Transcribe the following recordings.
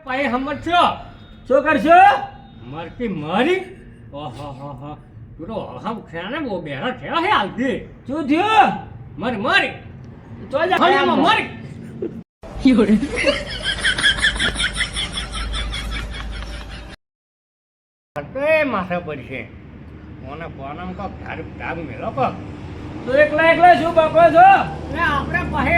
પાયે સમજશો શું કરશો? મરતી મારી ઓહો હો હો તું તો હમ ખેને બહુ બેરા થયા હે આવતી શું થયું? મારી મારી તો જા હળીમાં મારી તે માથે પડશે મને કોનામ કોક ધાગ મેલો કોક તો એકલા શું બાપો છો? એટલે આપણે પાસે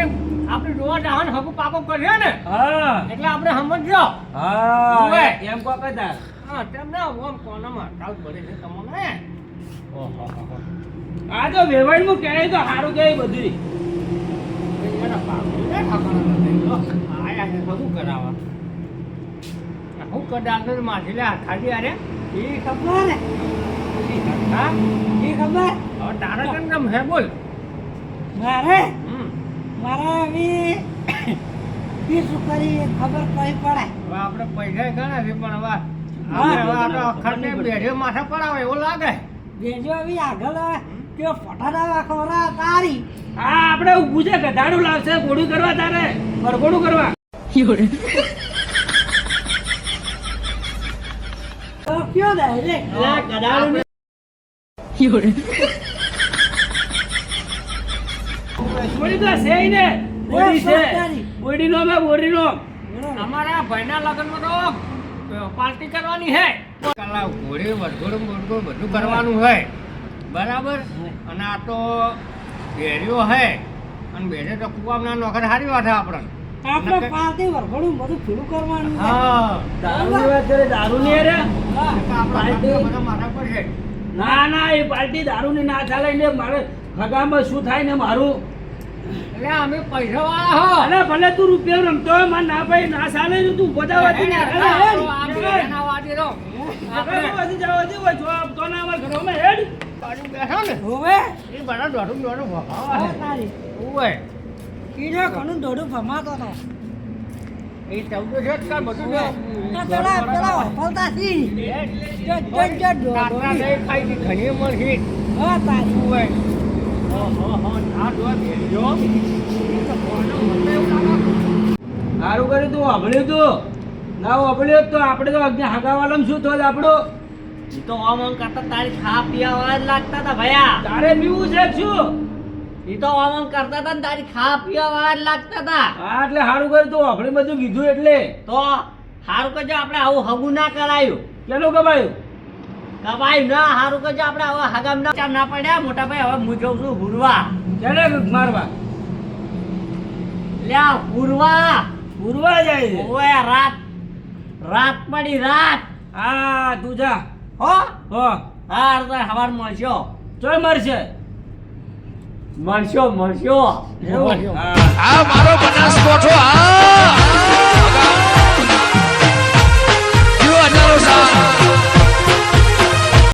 આપણે જોવા જવાનું હકુ પાકો કર્યો ને હા એટલે આપણે સમજજો હા ઓવે. એમ કો કદા હા તેમ ના ઓમ કોનામાં ધાગ પડે છે તમને ઓહો હો હો આ તો વેવાઈ માં કહે તો સારું કે બધી એના પાકો ને ઠાકાણા નથી તો આયા છે હકુ કરાવવા હું કદાચ માછી લે ખાલી અરે એ ખબર ને હા એ ખબર હવે તારા કેમ નામ હે બોલ મારે હમ મારે આવી શું કરી ખબર કઈ પડે હવે આપણે પૈસા ઘણા છે પણ હવે હા, આપણે હવે આ તો અખંડને બેઠે માથે પડાવે એવું લાગે બેજો આવી આગળ કે ફટાડા ખોરા તારી હા આપણે ઊભું છે ગધાડું લાવશે ગોળું કરવા તારે વરઘોડું કરવા તો કયો દે રે ગધાડું બોડી તો છે ને બોડી છે બોડી નો મે બોડી નો અમારા ભાઈના લગ્નમાં તો પાર્ટી કરવાની હે કલા ઘોડે વરઘોડું બોરઘોડું બધું કરવાનું હોય બરાબર અને આ તો બેરીઓ હે અને બેરે તો કુવામના નોકર હારી વાત આપણને આપણે પાર્ટી વરઘોડું બધું પૂરું કરવાનું છે. હા દારૂ ની વાત કરે દારૂ ની અરે પાર્ટી બધા મારા પર છે ના ના એ પાર્ટી દારૂ ની ના ચાલે ને મારે હગામાં શું થાય ને મારું એટલે અમે પૈસા વાળા હો અરે ભલે તું રૂપિયા રમતો હોય મને ના ભાઈ ના ચાલે ને તું બધા વાતી ના હોવે હા તારી કીધો ઘણું દોડું ભમાતો હતો પેલા પેલા વાપરતા છી હા તારી સારું કર્યું તું વાપર્યું તું ના વાપર્યું તો આપણે તો હગાવાલામ શું થયું આપણું તો આમ કરતા તારી ખા પીવા વાળા જ લાગતા હતા ભયા તારે પીવું છે શું એ તો આમ કરતા હતા ને તારી ખા પીવા વાળા જ લાગતા હતા હા એટલે સારું કર્યું તું આપણે બધું કીધું એટલે તો સારું કરજો આપણે આવું હગું ના કરાયું કેનું કમાયું કમાયું ના સારું કરજો આપણે હવે હગામ ના પડ્યા મોટા ભાઈ હવે હું જઉં છું હુરવા કેને મારવા લ્યા હુરવા ઉરવા જાય છે ઓય રાત પડી રાત હા તું જા હો હો હા તો હવાર મળશો ચોય મરશે મળશો એવું? હા આ મારો બનાસકોઠો આ